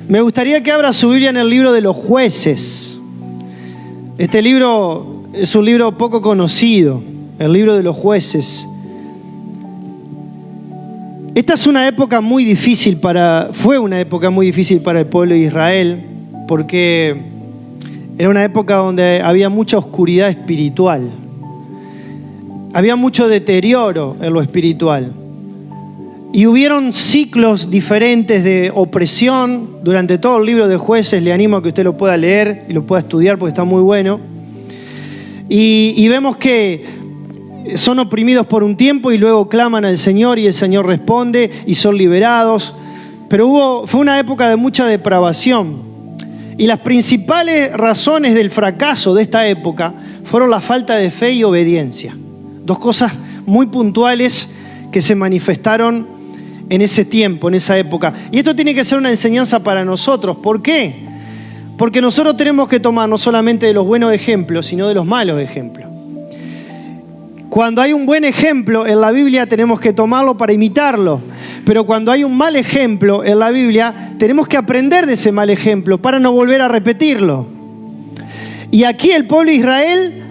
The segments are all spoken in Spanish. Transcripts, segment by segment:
Me gustaría que abra su Biblia en el libro de los Jueces. Este libro es un libro poco conocido, el libro de los Jueces. Esta es una época muy difícil fue una época muy difícil para el pueblo de Israel, porque era una época donde había mucha oscuridad espiritual. Había mucho deterioro en lo espiritual. Y hubieron ciclos diferentes de opresión durante todo el libro de Jueces. Le animo a que usted lo pueda leer y lo pueda estudiar porque está muy bueno. Y vemos que son oprimidos por un tiempo y luego claman al Señor y el Señor responde y son liberados. Pero fue una época de mucha depravación. Y las principales razones del fracaso de esta época fueron la falta de fe y obediencia. Dos cosas muy puntuales que se manifestaron en ese tiempo, en esa época. Y esto tiene que ser una enseñanza para nosotros. ¿Por qué? Porque nosotros tenemos que tomar no solamente de los buenos ejemplos, sino de los malos ejemplos. Cuando hay un buen ejemplo en la Biblia, tenemos que tomarlo para imitarlo. Pero cuando hay un mal ejemplo en la Biblia, tenemos que aprender de ese mal ejemplo para no volver a repetirlo. Y aquí el pueblo de Israel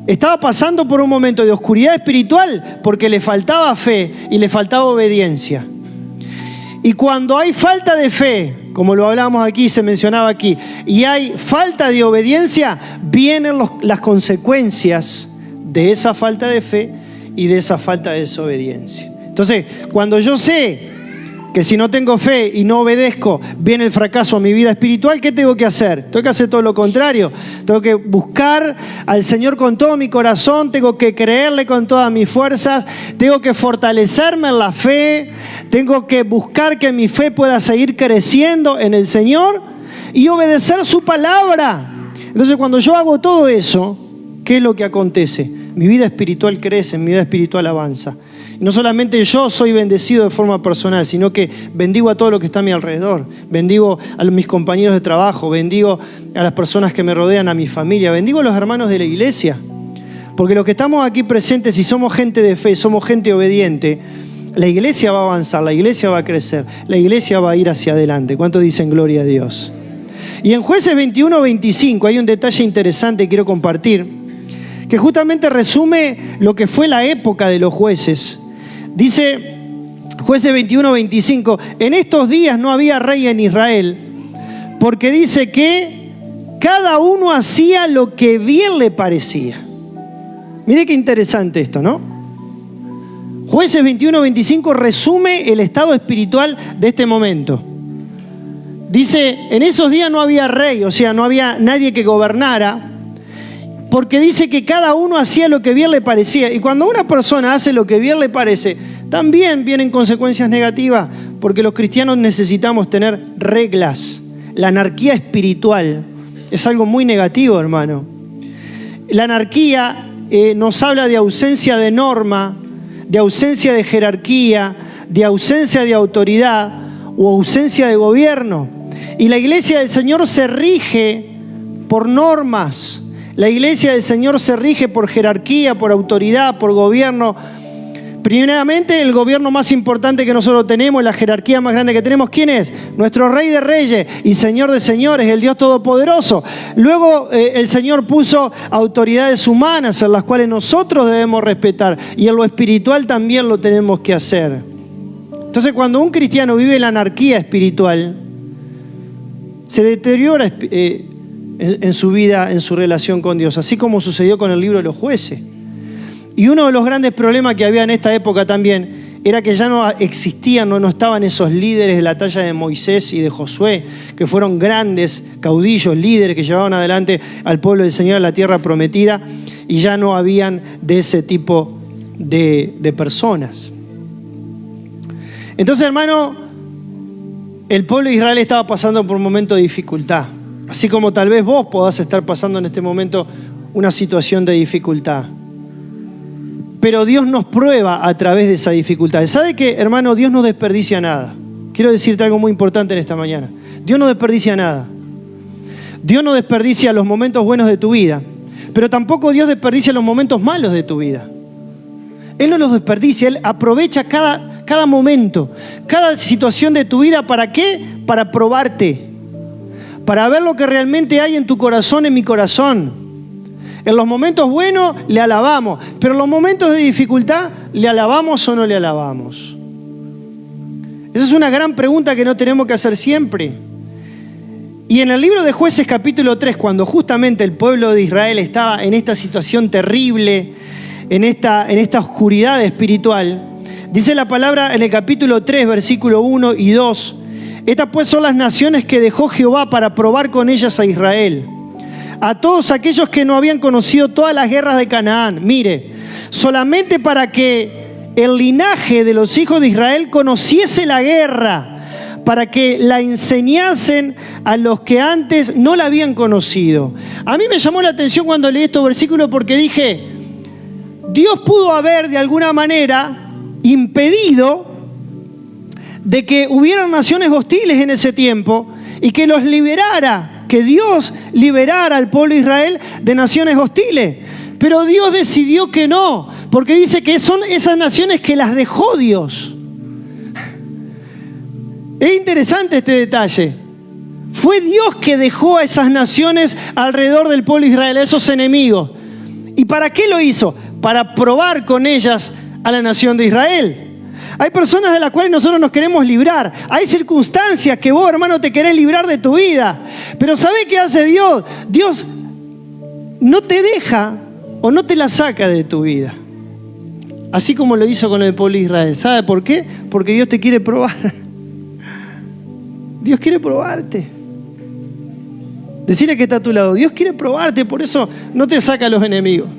estaba pasando por un momento de oscuridad espiritual porque le faltaba fe y le faltaba obediencia. Y cuando hay falta de fe, como lo hablamos aquí, se mencionaba aquí, y hay falta de obediencia, vienen las consecuencias de esa falta de fe y de esa falta de desobediencia. Entonces, cuando yo sé que si no tengo fe y no obedezco, viene el fracaso a mi vida espiritual, ¿qué tengo que hacer? Tengo que hacer todo lo contrario. Tengo que buscar al Señor con todo mi corazón, tengo que creerle con todas mis fuerzas, tengo que fortalecerme en la fe, tengo que buscar que mi fe pueda seguir creciendo en el Señor y obedecer su palabra. Entonces, cuando yo hago todo eso, ¿qué es lo que acontece? Mi vida espiritual crece, mi vida espiritual avanza. No solamente yo soy bendecido de forma personal, sino que bendigo a todo lo que está a mi alrededor. Bendigo a mis compañeros de trabajo, bendigo a las personas que me rodean, a mi familia, bendigo a los hermanos de la iglesia. Porque los que estamos aquí presentes, si somos gente de fe, somos gente obediente, la iglesia va a avanzar, la iglesia va a crecer, la iglesia va a ir hacia adelante. ¿Cuántos dicen gloria a Dios? Y en Jueces 21-25 hay un detalle interesante que quiero compartir, que justamente resume lo que fue la época de los jueces. Dice Jueces 21-25, en estos días no había rey en Israel, porque dice que cada uno hacía lo que bien le parecía. Mire qué interesante esto, ¿no? Jueces 21-25 resume el estado espiritual de este momento. Dice, en esos días no había rey, o sea, no había nadie que gobernara, porque dice que cada uno hacía lo que bien le parecía. Y cuando una persona hace lo que bien le parece, también vienen consecuencias negativas, porque los cristianos necesitamos tener reglas. La anarquía espiritual es algo muy negativo, hermano. La anarquía nos habla de ausencia de norma, de ausencia de jerarquía, de ausencia de autoridad o ausencia de gobierno. Y la iglesia del Señor se rige por normas. La iglesia del Señor se rige por jerarquía, por autoridad, por gobierno. Primeramente, el gobierno más importante que nosotros tenemos, la jerarquía más grande que tenemos, ¿quién es? Nuestro Rey de Reyes y Señor de Señores, el Dios Todopoderoso. Luego, el Señor puso autoridades humanas en las cuales nosotros debemos respetar. Y en lo espiritual también lo tenemos que hacer. Entonces, cuando un cristiano vive la anarquía espiritual, se deteriora en su vida, en su relación con Dios, así como sucedió con el libro de los Jueces. Y uno de los grandes problemas que había en esta época también era que ya no existían, no estaban esos líderes de la talla de Moisés y de Josué, que fueron grandes caudillos, líderes que llevaban adelante al pueblo del Señor a la tierra prometida, y ya no habían de ese tipo de personas. Entonces, hermano, el pueblo de Israel estaba pasando por un momento de dificultad. Así como tal vez vos podás estar pasando en este momento una situación de dificultad. Pero Dios nos prueba a través de esa dificultad. ¿Sabe qué, hermano? Dios no desperdicia nada. Quiero decirte algo muy importante en esta mañana. Dios no desperdicia nada. Dios no desperdicia los momentos buenos de tu vida, pero tampoco Dios desperdicia los momentos malos de tu vida. Él no los desperdicia, Él aprovecha cada momento, cada situación de tu vida. ¿Para qué? Para probarte. para ver lo que realmente hay en tu corazón, en mi corazón. En los momentos buenos le alabamos, pero en los momentos de dificultad, ¿le alabamos o no le alabamos? Esa es una gran pregunta que no tenemos que hacer siempre. Y en el libro de Jueces capítulo 3, cuando justamente el pueblo de Israel estaba en esta situación terrible, en esta oscuridad espiritual, dice la palabra en el capítulo 3, versículo 1 y 2, estas pues son las naciones que dejó Jehová para probar con ellas a Israel, a todos aquellos que no habían conocido todas las guerras de Canaán. Mire, solamente para que el linaje de los hijos de Israel conociese la guerra, para que la enseñasen a los que antes no la habían conocido. A mí me llamó la atención cuando leí estos versículos porque dije, Dios pudo haber de alguna manera impedido de que hubieran naciones hostiles en ese tiempo y que los liberara, que Dios liberara al pueblo de Israel de naciones hostiles. Pero Dios decidió que no, porque dice que son esas naciones que las dejó Dios. Es interesante este detalle. Fue Dios que dejó a esas naciones alrededor del pueblo de Israel, a esos enemigos. ¿Y para qué lo hizo? Para probar con ellas a la nación de Israel. Hay personas de las cuales nosotros nos queremos librar. Hay circunstancias que vos, hermano, te querés librar de tu vida. Pero ¿sabés qué hace Dios? Dios no te deja o no te la saca de tu vida. Así como lo hizo con el pueblo de Israel. ¿Sabe por qué? Porque Dios te quiere probar. Dios quiere probarte. Decirle que está a tu lado. Dios quiere probarte, por eso no te saca a los enemigos.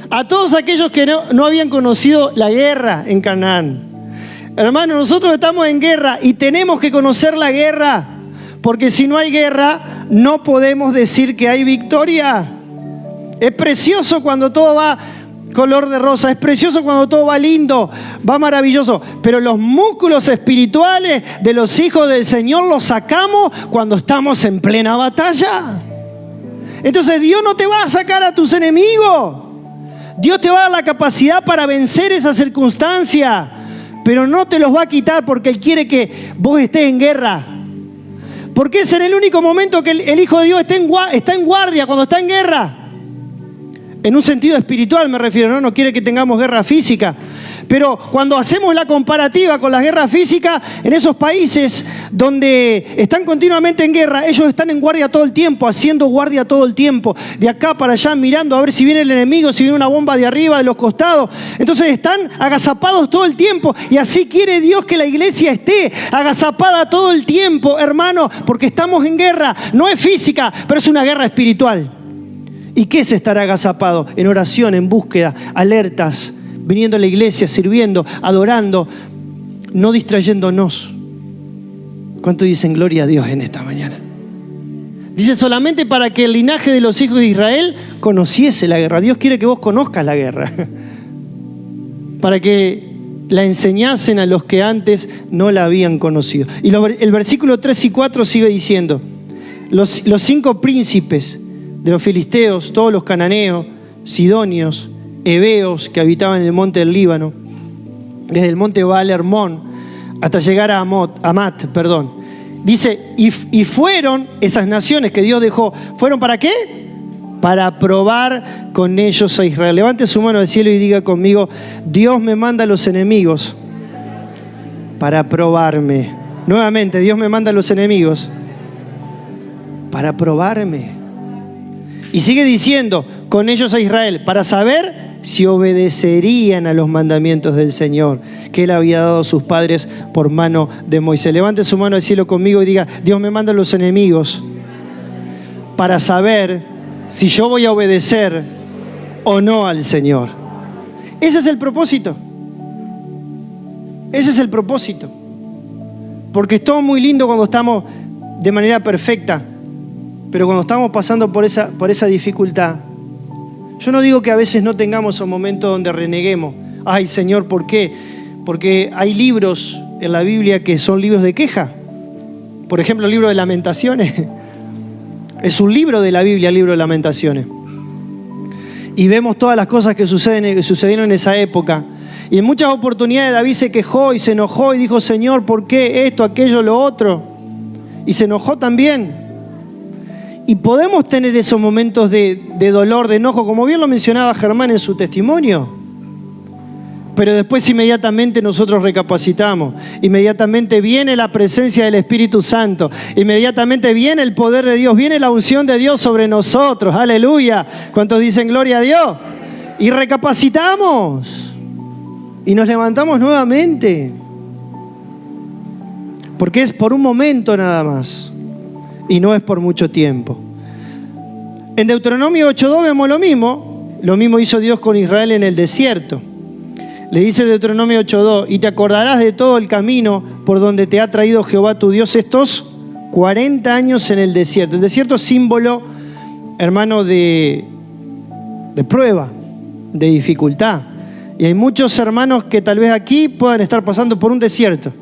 A todos aquellos que no habían conocido la guerra en Canaán. Hermano, nosotros estamos en guerra y tenemos que conocer la guerra. Porque si no hay guerra, no podemos decir que hay victoria. Es precioso cuando todo va color de rosa, es precioso cuando todo va lindo, va maravilloso, pero los músculos espirituales de los hijos del Señor los sacamos cuando estamos en plena batalla. Entonces Dios no te va a sacar a tus enemigos, Dios te va a dar la capacidad para vencer esa circunstancia, pero no te los va a quitar porque Él quiere que vos estés en guerra, porque es en el único momento que el Hijo de Dios está en guardia, cuando está en guerra. En un sentido espiritual me refiero, no quiere que tengamos guerra física. Pero cuando hacemos la comparativa con las guerras físicas, en esos países donde están continuamente en guerra, ellos están en guardia todo el tiempo, haciendo guardia todo el tiempo, de acá para allá, mirando a ver si viene el enemigo, si viene una bomba de arriba, de los costados. Entonces están agazapados todo el tiempo, y así quiere Dios que la iglesia esté agazapada todo el tiempo, hermano, porque estamos en guerra. No es física, pero es una guerra espiritual. ¿Y qué es estar agazapado? En oración, en búsqueda, alertas, viniendo a la iglesia, sirviendo, adorando, no distrayéndonos. ¿Cuánto dicen gloria a Dios en esta mañana? Dice solamente para que el linaje de los hijos de Israel conociese la guerra. Dios quiere que vos conozcas la guerra. Para que la enseñasen a los que antes no la habían conocido. Y el versículo 3 y 4 sigue diciendo, los 5 príncipes de los filisteos, todos los cananeos, sidonios, heveos que habitaban en el monte del Líbano, desde el monte Baal Hermón hasta llegar a Amat. Dice, y fueron esas naciones que Dios dejó, ¿fueron para qué? Para probar con ellos a Israel. Levante su mano al cielo y diga conmigo, Dios me manda a los enemigos para probarme. Nuevamente, Dios me manda a los enemigos para probarme. Y sigue diciendo, con ellos a Israel, para saber si obedecerían a los mandamientos del Señor, que Él había dado a sus padres por mano de Moisés. Levante su mano al cielo conmigo y diga, Dios me manda a los enemigos para saber si yo voy a obedecer o no al Señor. Ese es el propósito. Ese es el propósito. Porque es todo muy lindo cuando estamos de manera perfecta, pero cuando estamos pasando por esa dificultad, yo no digo que a veces no tengamos un momento donde reneguemos. Ay, Señor, ¿por qué? Porque hay libros en la Biblia que son libros de queja. Por ejemplo, el libro de Lamentaciones. Es un libro de la Biblia, el libro de Lamentaciones. Y vemos todas las cosas que sucedieron en esa época. Y en muchas oportunidades David se quejó y se enojó y dijo, Señor, ¿por qué esto, aquello, lo otro? Y se enojó también. Y podemos tener esos momentos de dolor, de enojo, como bien lo mencionaba Germán en su testimonio. Pero después inmediatamente nosotros recapacitamos. Inmediatamente viene la presencia del Espíritu Santo. Inmediatamente viene el poder de Dios. Viene la unción de Dios sobre nosotros. ¡Aleluya! ¿Cuántos dicen gloria a Dios? Y recapacitamos. Y nos levantamos nuevamente. Porque es por un momento nada más. Y no es por mucho tiempo. En Deuteronomio 8:2 vemos lo mismo. Lo mismo hizo Dios con Israel en el desierto. Le dice Deuteronomio 8:2, y te acordarás de todo el camino por donde te ha traído Jehová tu Dios estos 40 años en el desierto. El desierto es símbolo, hermano, de prueba, de dificultad. Y hay muchos hermanos que tal vez aquí puedan estar pasando por un desierto,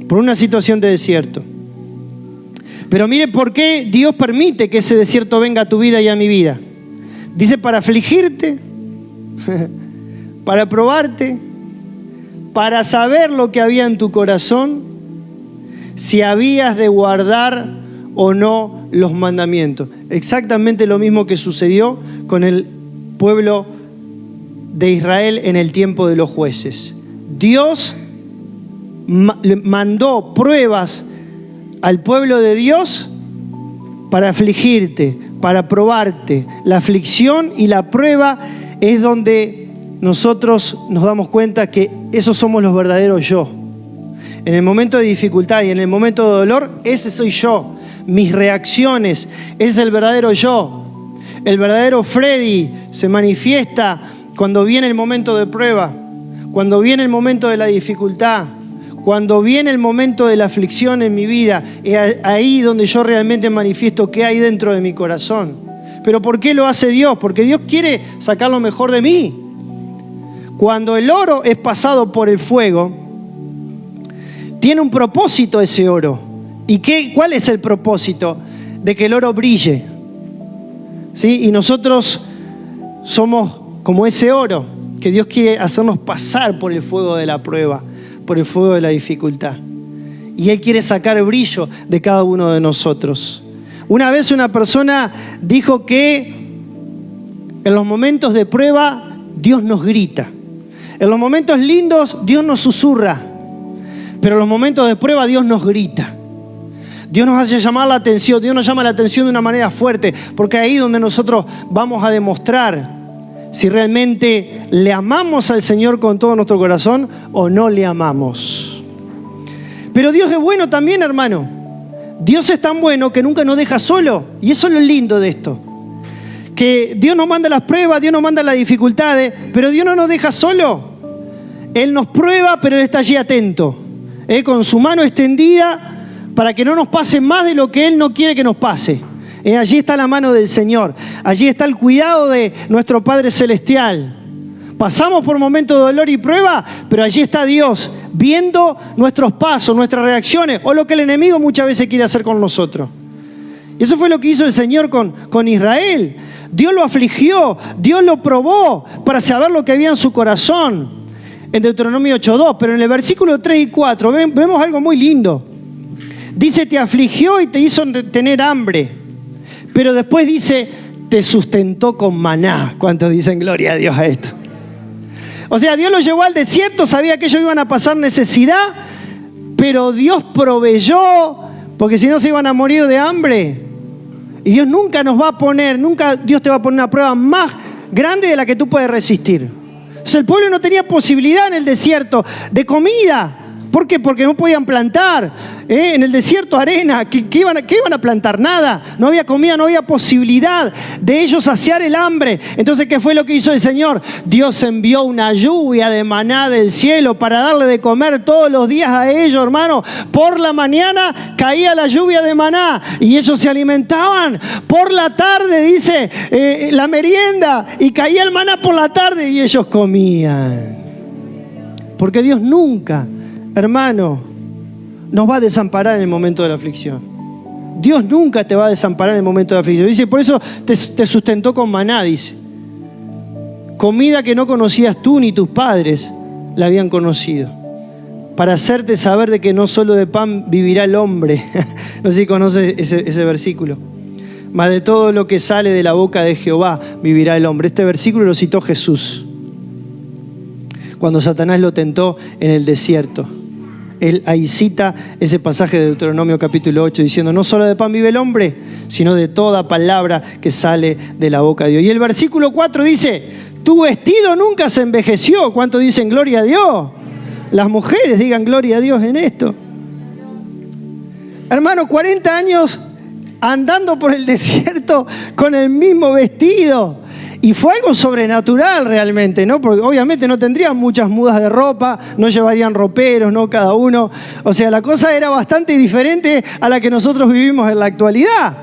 por una situación de desierto. Pero mire por qué Dios permite que ese desierto venga a tu vida y a mi vida. Dice para afligirte, para probarte, para saber lo que había en tu corazón, si habías de guardar o no los mandamientos. Exactamente lo mismo que sucedió con el pueblo de Israel en el tiempo de los jueces. Dios mandó pruebas al pueblo de Dios para afligirte, para probarte. La aflicción y la prueba es donde nosotros nos damos cuenta que esos somos los verdaderos yo. En el momento de dificultad y en el momento de dolor, ese soy yo. Mis reacciones, ese es el verdadero yo. El verdadero Freddy se manifiesta cuando viene el momento de prueba, cuando viene el momento de la dificultad, cuando viene el momento de la aflicción en mi vida. Es ahí donde yo realmente manifiesto qué hay dentro de mi corazón. ¿Pero por qué lo hace Dios? Porque Dios quiere sacar lo mejor de mí. Cuando el oro es pasado por el fuego, tiene un propósito ese oro. ¿Y cuál es el propósito? De que el oro brille. ¿Sí? Y nosotros somos como ese oro, que Dios quiere hacernos pasar por el fuego de la prueba, por el fuego de la dificultad. Y Él quiere sacar brillo de cada uno de nosotros. Una vez una persona dijo que en los momentos de prueba Dios nos grita. En los momentos lindos Dios nos susurra. Pero en los momentos de prueba Dios nos grita. Dios nos hace llamar la atención. Dios nos llama la atención de una manera fuerte. Porque ahí es donde nosotros vamos a demostrar si realmente le amamos al Señor con todo nuestro corazón o no le amamos. Pero Dios es bueno también, hermano. Dios es tan bueno que nunca nos deja solo. Y eso es lo lindo de esto. Que Dios nos manda las pruebas, Dios nos manda las dificultades, pero Dios no nos deja solo. Él nos prueba, pero Él está allí atento, con su mano extendida para que no nos pase más de lo que Él no quiere que nos pase. Allí está la mano del Señor. Allí está el cuidado de nuestro Padre Celestial. Pasamos por momentos de dolor y prueba, pero allí está Dios viendo nuestros pasos, nuestras reacciones o lo que el enemigo muchas veces quiere hacer con nosotros. Y eso fue lo que hizo el Señor con Israel. Dios lo afligió, Dios lo probó para saber lo que había en su corazón. En Deuteronomio 8:2, pero en el versículo 3 y 4 vemos algo muy lindo. Dice, te afligió y te hizo tener hambre. Pero después dice, te sustentó con maná. ¿Cuántos dicen gloria a Dios a esto? O sea, Dios los llevó al desierto, sabía que ellos iban a pasar necesidad, pero Dios proveyó, porque si no se iban a morir de hambre. Y Dios nunca nos va a poner, nunca Dios te va a poner una prueba más grande de la que tú puedes resistir. Entonces el pueblo no tenía posibilidad en el desierto de comida. ¿Por qué? Porque no podían plantar. En el desierto arena, ¿qué iban a plantar? Nada. No había comida, no había posibilidad de ellos saciar el hambre. Entonces, ¿qué fue lo que hizo el Señor? Dios envió una lluvia de maná del cielo para darle de comer todos los días a ellos, hermano. Por la mañana caía la lluvia de maná y ellos se alimentaban. Por la tarde, dice, la merienda, y caía el maná por la tarde y ellos comían. Porque Dios nunca, hermano, nos va a desamparar en el momento de la aflicción. Dios nunca te va a desamparar en el momento de la aflicción. Dice, por eso te sustentó con maná, dice. Comida que no conocías tú ni tus padres la habían conocido. para hacerte saber de que no solo de pan vivirá el hombre. No sé si conoces ese versículo. Mas de todo lo que sale de la boca de Jehová vivirá el hombre. Este versículo lo citó Jesús cuando Satanás lo tentó en el desierto. Él ahí cita ese pasaje de Deuteronomio capítulo 8 diciendo: no solo de pan vive el hombre, sino de toda palabra que sale de la boca de Dios. Y el versículo 4 dice: tu vestido nunca se envejeció. ¿Cuánto dicen gloria a Dios? Las mujeres digan gloria a Dios en esto. Hermano, 40 años andando por el desierto con el mismo vestido. Y fue algo sobrenatural realmente, ¿no? Porque obviamente no tendrían muchas mudas de ropa, no llevarían roperos, ¿no? Cada uno. O sea, la cosa era bastante diferente a la que nosotros vivimos en la actualidad.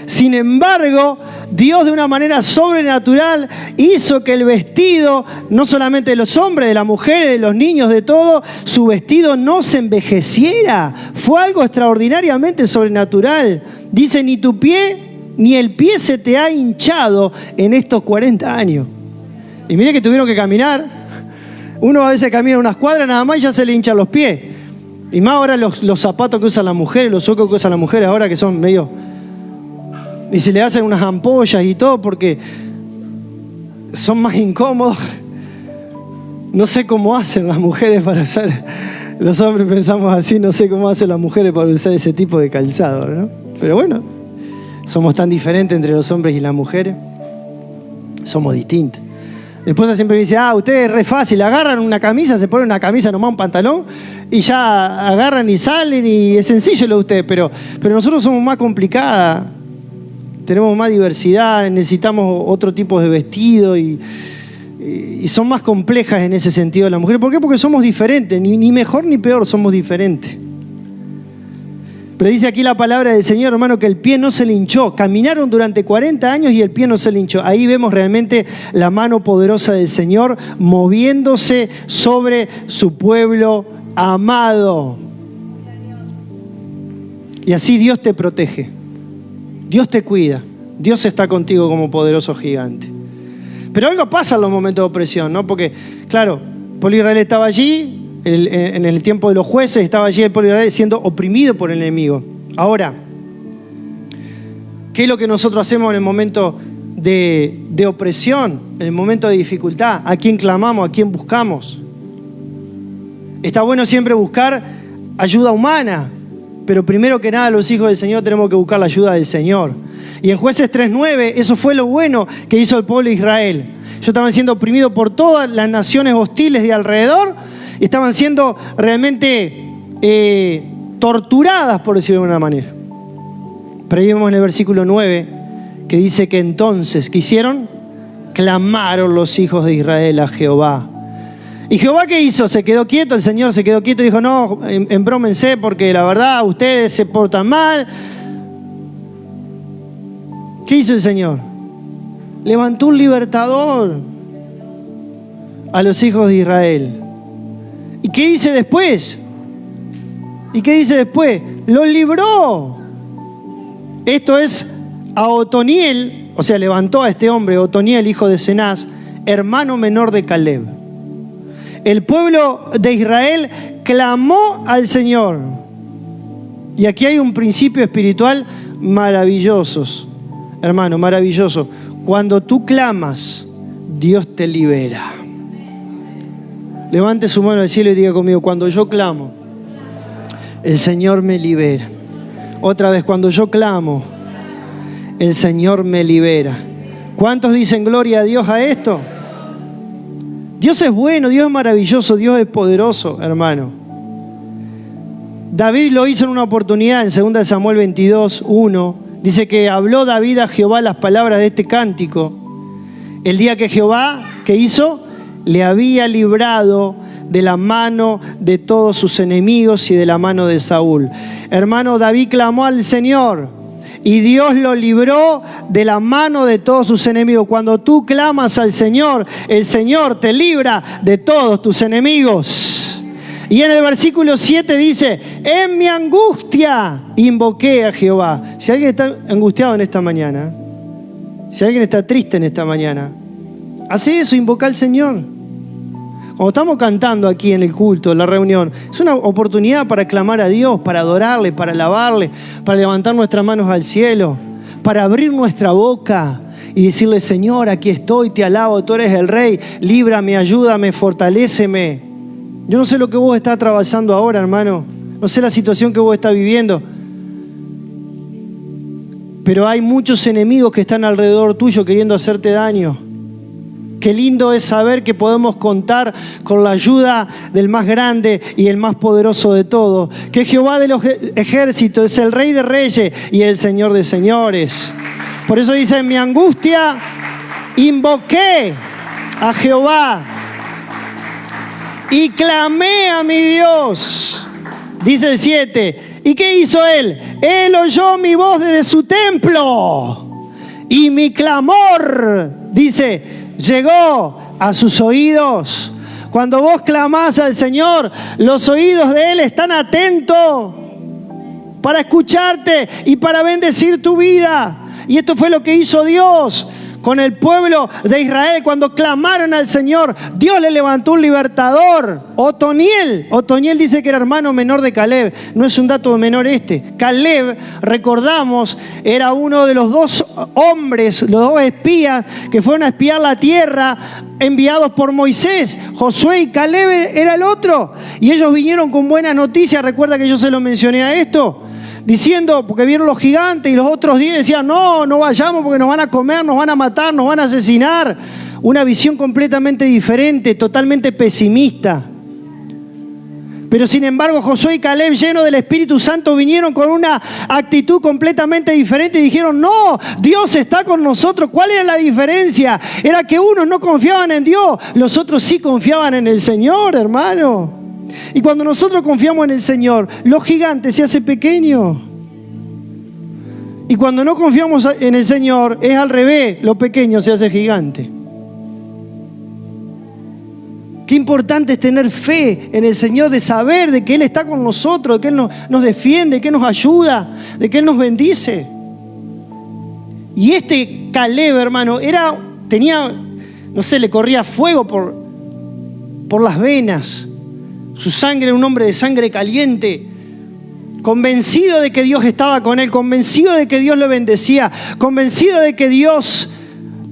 Sin embargo, Dios de una manera sobrenatural hizo que el vestido, no solamente de los hombres, de las mujeres, de los niños, de todo, su vestido no se envejeciera. Fue algo extraordinariamente sobrenatural. Dice: ni tu pie ni el pie se te ha hinchado en estos 40 años. Y mire que tuvieron que caminar. Uno a veces camina unas cuadras nada más y ya se le hinchan los pies. Y más ahora los zapatos que usan las mujeres, los suecos que usan las mujeres ahora, que son medio... Y se le hacen unas ampollas y todo porque son más incómodos. No sé cómo hacen las mujeres para usar... Los hombres pensamos así, no sé cómo hacen las mujeres para usar ese tipo de calzado, ¿no? Pero bueno, somos tan diferentes entre los hombres y las mujeres. Somos distintos. Mi esposa siempre me dice: ustedes es re fácil, agarran una camisa, se ponen una camisa nomás, un pantalón, y ya agarran y salen, y es sencillo lo de ustedes, pero nosotros somos más complicadas. Tenemos más diversidad, necesitamos otro tipo de vestido y son más complejas en ese sentido las mujeres. ¿Por qué? Porque somos diferentes, ni mejor ni peor, somos diferentes. Pero dice aquí la palabra del Señor, hermano, que el pie no se le hinchó. Caminaron durante 40 años y el pie no se le hinchó. Ahí vemos realmente la mano poderosa del Señor moviéndose sobre su pueblo amado. Y así Dios te protege. Dios te cuida, Dios está contigo como poderoso gigante. Pero algo pasa en los momentos de opresión, ¿no? Porque, claro, el pueblo de Israel estaba allí, en el tiempo de los jueces, estaba allí el pueblo de Israel siendo oprimido por el enemigo. Ahora, ¿qué es lo que nosotros hacemos en el momento de opresión, en el momento de dificultad? ¿A quién clamamos? ¿A quién buscamos? Está bueno siempre buscar ayuda humana. Pero primero que nada, los hijos del Señor tenemos que buscar la ayuda del Señor. Y en Jueces 3:9, eso fue lo bueno que hizo el pueblo de Israel. Ellos estaban siendo oprimidos por todas las naciones hostiles de alrededor. Y estaban siendo realmente torturadas, por decirlo de alguna manera. Pero ahí vemos en el versículo 9 que dice que entonces, ¿qué hicieron? Clamaron los hijos de Israel a Jehová. ¿Y Jehová qué hizo? Se quedó quieto, el Señor se quedó quieto y dijo: no, embrómense porque la verdad ustedes se portan mal. ¿Qué hizo el Señor? Levantó un libertador a los hijos de Israel. ¿Y qué dice después? ¿Y qué dice después? Los libró. Esto es a Otoniel, o sea, levantó a este hombre, Otoniel, hijo de Cenaz, hermano menor de Caleb. El pueblo de Israel clamó al Señor. Y aquí hay un principio espiritual maravilloso, hermano, maravilloso. Cuando tú clamas, Dios te libera. Levante su mano al cielo y diga conmigo: cuando yo clamo, el Señor me libera. Otra vez, cuando yo clamo, el Señor me libera. ¿Cuántos dicen gloria a Dios a esto? Dios es bueno, Dios es maravilloso, Dios es poderoso, hermano. David lo hizo en una oportunidad, en 2 Samuel 22:1. Dice que habló David a Jehová las palabras de este cántico. El día que Jehová, ¿qué hizo? Le había librado de la mano de todos sus enemigos y de la mano de Saúl. Hermano, David clamó al Señor y Dios lo libró de la mano de todos sus enemigos. Cuando tú clamas al Señor, el Señor te libra de todos tus enemigos. Y en el versículo 7 dice: en mi angustia invoqué a Jehová. Si alguien está angustiado en esta mañana, si alguien está triste en esta mañana, hace eso, invoca al Señor. Cuando estamos cantando aquí en el culto, en la reunión, es una oportunidad para clamar a Dios, para adorarle, para alabarle, para levantar nuestras manos al cielo, para abrir nuestra boca y decirle: Señor, aquí estoy, te alabo, tú eres el Rey, líbrame, ayúdame, fortaléceme. Yo no sé lo que vos estás atravesando ahora, hermano. No sé la situación que vos estás viviendo. Pero hay muchos enemigos que están alrededor tuyo queriendo hacerte daño. Qué lindo es saber que podemos contar con la ayuda del más grande y el más poderoso de todos. Que Jehová de los ejércitos es el Rey de reyes y el Señor de señores. Por eso dice: en mi angustia invoqué a Jehová y clamé a mi Dios. Dice el 7. ¿Y qué hizo Él? Él oyó mi voz desde su templo. Y mi clamor, dice, llegó a sus oídos. Cuando vos clamás al Señor, los oídos de Él están atentos para escucharte y para bendecir tu vida. Y esto fue lo que hizo Dios con el pueblo de Israel. Cuando clamaron al Señor, Dios le levantó un libertador, Otoniel. Otoniel dice que era hermano menor de Caleb. No es un dato menor este. Caleb, recordamos, era uno de los dos hombres, los dos espías que fueron a espiar la tierra enviados por Moisés. Josué y Caleb era el otro. Y ellos vinieron con buenas noticias. Recuerda que yo se lo mencioné a esto. Diciendo, porque vieron los gigantes, y los otros 10 decían: no vayamos porque nos van a comer, nos van a matar, nos van a asesinar. Una visión completamente diferente, totalmente pesimista. Pero sin embargo, Josué y Caleb, llenos del Espíritu Santo, vinieron con una actitud completamente diferente y dijeron: no, Dios está con nosotros. ¿Cuál era la diferencia? Era que unos no confiaban en Dios, los otros sí confiaban en el Señor, hermano. Y cuando nosotros confiamos en el Señor, los gigantes se hacen pequeños. Y cuando no confiamos en el Señor, es al revés, lo pequeño se hace gigante. Qué importante es tener fe en el Señor, de saber de que Él está con nosotros, de que Él nos defiende, de que Él nos ayuda, de que Él nos bendice. Y este Caleb, hermano, tenía, no sé, le corría fuego por las venas. Su sangre era un hombre de sangre caliente, convencido de que Dios estaba con él, convencido de que Dios lo bendecía, convencido de que Dios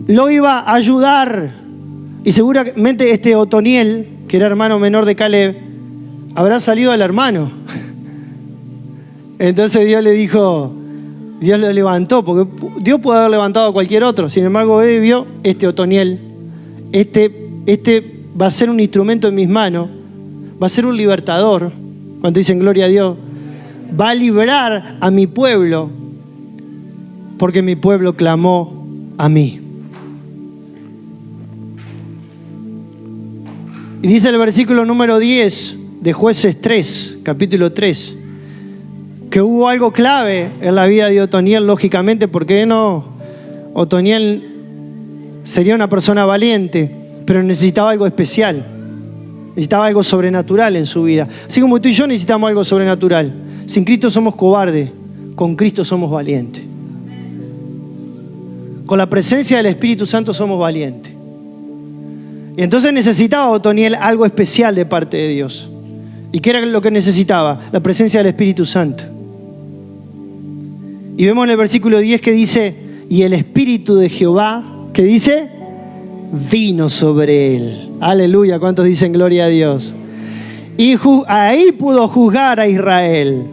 lo iba a ayudar. Y seguramente este Otoniel, que era hermano menor de Caleb, habrá salido al hermano. Entonces Dios le dijo, Dios lo levantó, porque Dios puede haber levantado a cualquier otro. Sin embargo, él vio: este Otoniel, este va a ser un instrumento en mis manos, va a ser un libertador. Cuando dicen gloria a Dios, va a librar a mi pueblo, porque mi pueblo clamó a mí. Y dice el versículo número 10 de Jueces 3, capítulo 3, que hubo algo clave en la vida de Otoniel, lógicamente, porque Otoniel sería una persona valiente, pero necesitaba algo especial. Necesitaba algo sobrenatural en su vida. Así como tú y yo necesitamos algo sobrenatural. Sin Cristo somos cobardes, con Cristo somos valientes. Con la presencia del Espíritu Santo somos valientes. Y entonces necesitaba Otoniel algo especial de parte de Dios. ¿Y qué era lo que necesitaba? La presencia del Espíritu Santo. Y vemos en el versículo 10 que dice: y el Espíritu de Jehová, ¿qué dice? Vino sobre él. Aleluya, ¿cuántos dicen gloria a Dios? Y ahí pudo juzgar a Israel.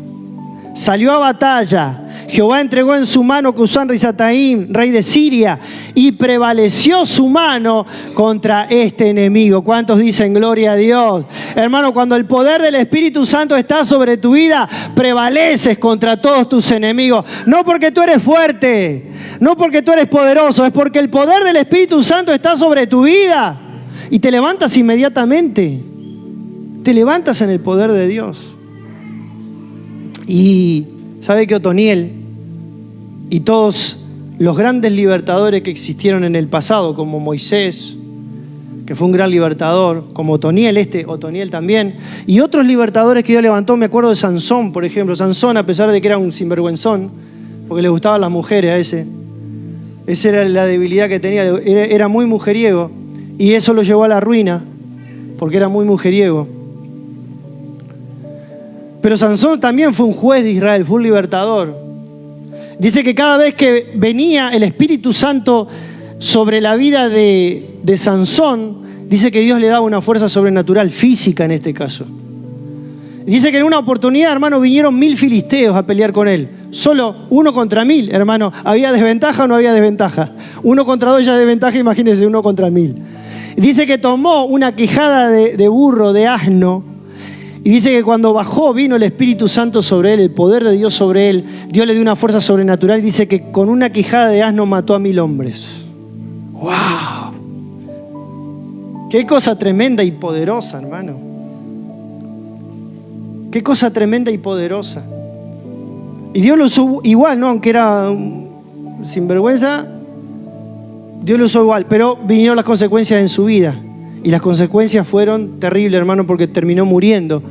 Salió a batalla. Jehová entregó en su mano Cusán-Risataim, rey de Siria, y prevaleció su mano contra este enemigo. ¿Cuántos dicen gloria a Dios? Hermano, cuando el poder del Espíritu Santo está sobre tu vida, prevaleces contra todos tus enemigos. No porque tú eres fuerte, no porque tú eres poderoso, es porque el poder del Espíritu Santo está sobre tu vida. Y te levantas inmediatamente. Te levantas en el poder de Dios. Y sabe que Otoniel y todos los grandes libertadores que existieron en el pasado, como Moisés, que fue un gran libertador, como Otoniel también, y otros libertadores que Dios levantó, me acuerdo de Sansón, por ejemplo. Sansón, a pesar de que era un sinvergüenzón, porque le gustaban las mujeres a esa era la debilidad que tenía, era muy mujeriego, y eso lo llevó a la ruina. porque era muy mujeriego. Pero Sansón también fue un juez de Israel, fue un libertador. Dice que cada vez que venía el Espíritu Santo sobre la vida de Sansón, dice que Dios le daba una fuerza sobrenatural, física en este caso. Dice que en una oportunidad, hermano, vinieron 1000 filisteos a pelear con él. Solo 1 contra 1000, hermano. ¿Había desventaja o no había desventaja? 1 contra 2 ya desventaja, imagínense, 1 contra 1000. Dice que tomó una quijada de burro, de asno, y dice que cuando bajó vino el Espíritu Santo sobre él, el poder de Dios sobre él. Dios le dio una fuerza sobrenatural y dice que con una quijada de asno mató a 1000 hombres. ¡Wow! ¡Qué cosa tremenda y poderosa, hermano! ¡Qué cosa tremenda y poderosa! Y Dios lo usó igual, ¿no? Aunque era sinvergüenza, Dios lo usó igual. Pero vinieron las consecuencias en su vida. Y las consecuencias fueron terribles, hermano, porque terminó muriendo.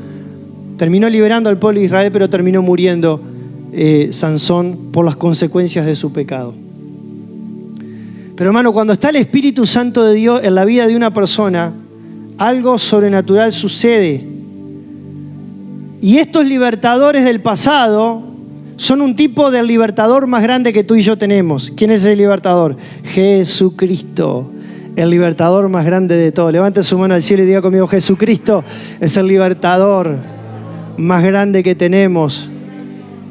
Terminó liberando al pueblo de Israel, pero terminó muriendo Sansón por las consecuencias de su pecado. Pero, hermano, cuando está el Espíritu Santo de Dios en la vida de una persona, algo sobrenatural sucede. Y estos libertadores del pasado son un tipo del libertador más grande que tú y yo tenemos. ¿Quién es el libertador? Jesucristo. El libertador más grande de todo. Levante su mano al cielo y diga conmigo: Jesucristo es el libertador más grande que tenemos.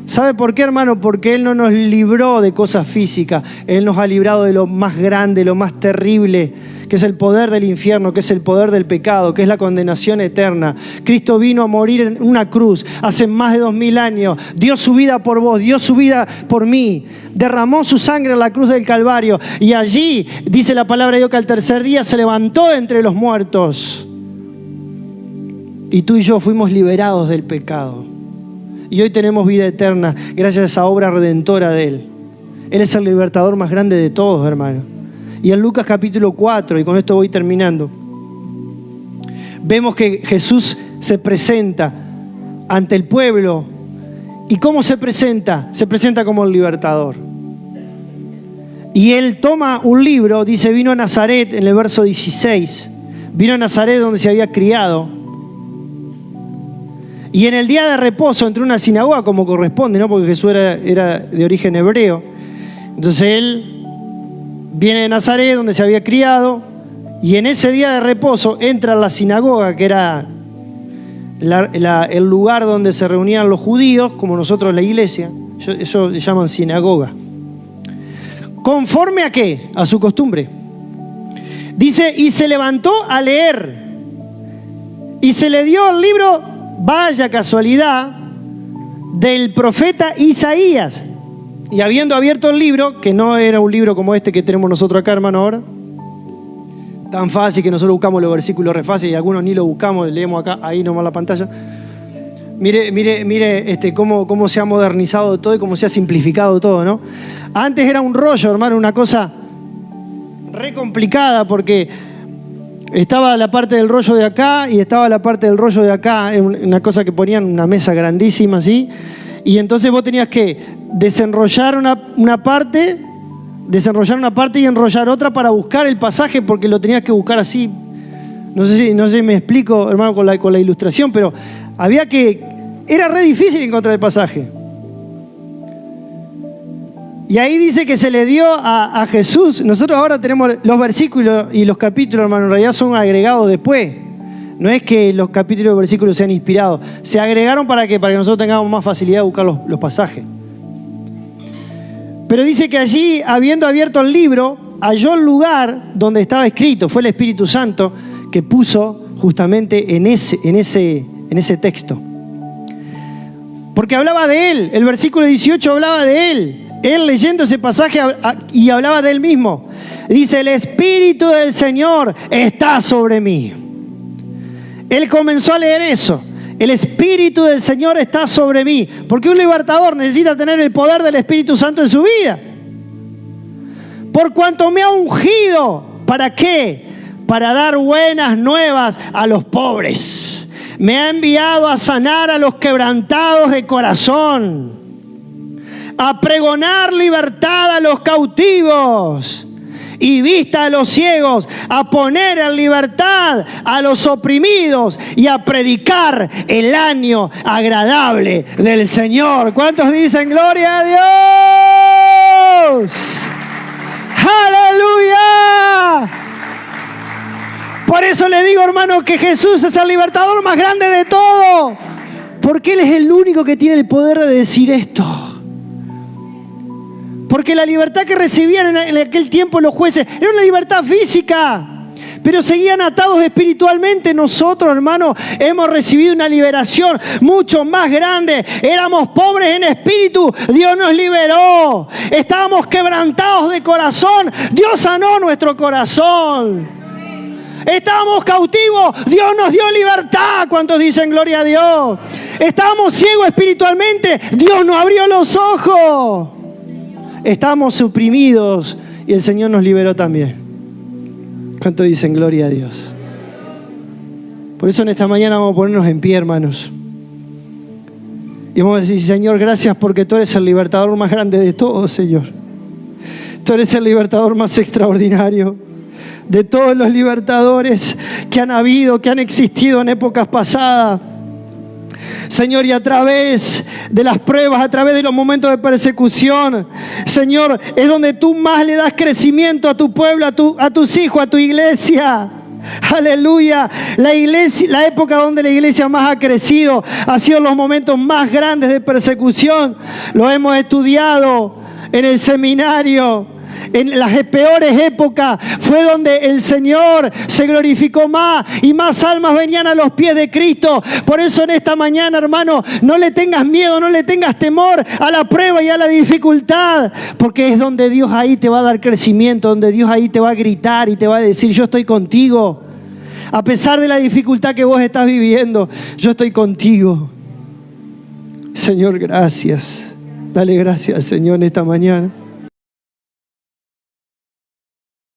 ¿Sabe por qué, hermano? Porque Él no nos libró de cosas físicas. Él nos ha librado de lo más grande, lo más terrible, que es el poder del infierno, que es el poder del pecado, que es la condenación eterna. Cristo vino a morir en una cruz hace más de 2000 años. Dio su vida por vos, dio su vida por mí. Derramó su sangre en la cruz del Calvario. Y allí, dice la palabra de Dios, que al tercer día se levantó de entre los muertos. Y tú y yo fuimos liberados del pecado. Y hoy tenemos vida eterna gracias a esa obra redentora de Él. Él es el libertador más grande de todos, hermano. Y en Lucas capítulo 4, y con esto voy terminando, vemos que Jesús se presenta ante el pueblo. ¿Y cómo se presenta? Se presenta como el libertador. Y Él toma un libro, dice, vino a Nazaret, en el verso 16. Vino a Nazaret donde se había criado. Y en el día de reposo entró a una sinagoga como corresponde, ¿no? Porque Jesús era de origen hebreo. Entonces Él viene de Nazaret, donde se había criado, y en ese día de reposo entra a la sinagoga, que era el lugar donde se reunían los judíos, como nosotros la iglesia. Eso le llaman sinagoga. ¿Conforme a qué? A su costumbre. Dice, y se levantó a leer, y se le dio el libro, vaya casualidad, del profeta Isaías. Y habiendo abierto el libro, que no era un libro como este que tenemos nosotros acá, hermano, ahora, tan fácil que nosotros buscamos los versículos re fácil y algunos ni lo buscamos, leemos acá, ahí nomás la pantalla. Mire cómo se ha modernizado todo y cómo se ha simplificado todo, ¿no? Antes era un rollo, hermano, una cosa re complicada, porque estaba la parte del rollo de acá y estaba la parte del rollo de acá, una cosa que ponían una mesa grandísima así, y entonces vos tenías que desenrollar una parte y enrollar otra para buscar el pasaje, porque lo tenías que buscar así. No sé si me explico, hermano, con la ilustración, pero era re difícil encontrar el pasaje. Y ahí dice que se le dio a Jesús. Nosotros ahora tenemos los versículos y los capítulos, hermano, en realidad son agregados después. No es que los capítulos y los versículos sean inspirados. Se agregaron para que nosotros tengamos más facilidad de buscar los pasajes. Pero dice que allí, habiendo abierto el libro, halló el lugar donde estaba escrito. Fue el Espíritu Santo que puso justamente en ese texto. Porque hablaba de Él. El versículo 18 hablaba de Él. Él leyendo ese pasaje y hablaba de Él mismo. Dice, el Espíritu del Señor está sobre mí. Él comenzó a leer eso. El Espíritu del Señor está sobre mí. Porque un libertador necesita tener el poder del Espíritu Santo en su vida. Por cuanto me ha ungido. ¿Para qué? Para dar buenas nuevas a los pobres. Me ha enviado a sanar a los quebrantados de corazón. A pregonar libertad a los cautivos y vista a los ciegos, a poner en libertad a los oprimidos y a predicar el año agradable del Señor. ¿Cuántos dicen gloria a Dios? ¡Aleluya! Por eso le digo, hermano, que Jesús es el libertador más grande de todo, porque Él es el único que tiene el poder de decir esto. Porque la libertad que recibían en aquel tiempo los jueces era una libertad física, pero seguían atados espiritualmente. Nosotros, hermanos, hemos recibido una liberación mucho más grande. Éramos pobres en espíritu, Dios nos liberó. Estábamos quebrantados de corazón, Dios sanó nuestro corazón. Estábamos cautivos, Dios nos dio libertad. ¿Cuántos dicen gloria a Dios? Estábamos ciegos espiritualmente, Dios nos abrió los ojos. Estábamos suprimidos y el Señor nos liberó también. ¿Cuántos dicen gloria a Dios? Por eso en esta mañana vamos a ponernos en pie, hermanos. Y vamos a decir, Señor, gracias porque tú eres el libertador más grande de todos, Señor. Tú eres el libertador más extraordinario de todos los libertadores que han habido, que han existido en épocas pasadas. Señor, y a través de las pruebas, a través de los momentos de persecución, Señor, es donde tú más le das crecimiento a tu pueblo, a tus hijos, a tu iglesia. Aleluya. La época donde la iglesia más ha crecido ha sido los momentos más grandes de persecución. Lo hemos estudiado en el seminario. En las peores épocas fue donde el Señor se glorificó más y más almas venían a los pies de Cristo. Por eso en esta mañana, hermano, no le tengas miedo, no le tengas temor a la prueba y a la dificultad, porque es donde Dios ahí te va a dar crecimiento, donde Dios ahí te va a gritar y te va a decir, yo estoy contigo. A pesar de la dificultad que vos estás viviendo, yo estoy contigo. Señor, gracias. Dale gracias, Señor, en esta mañana.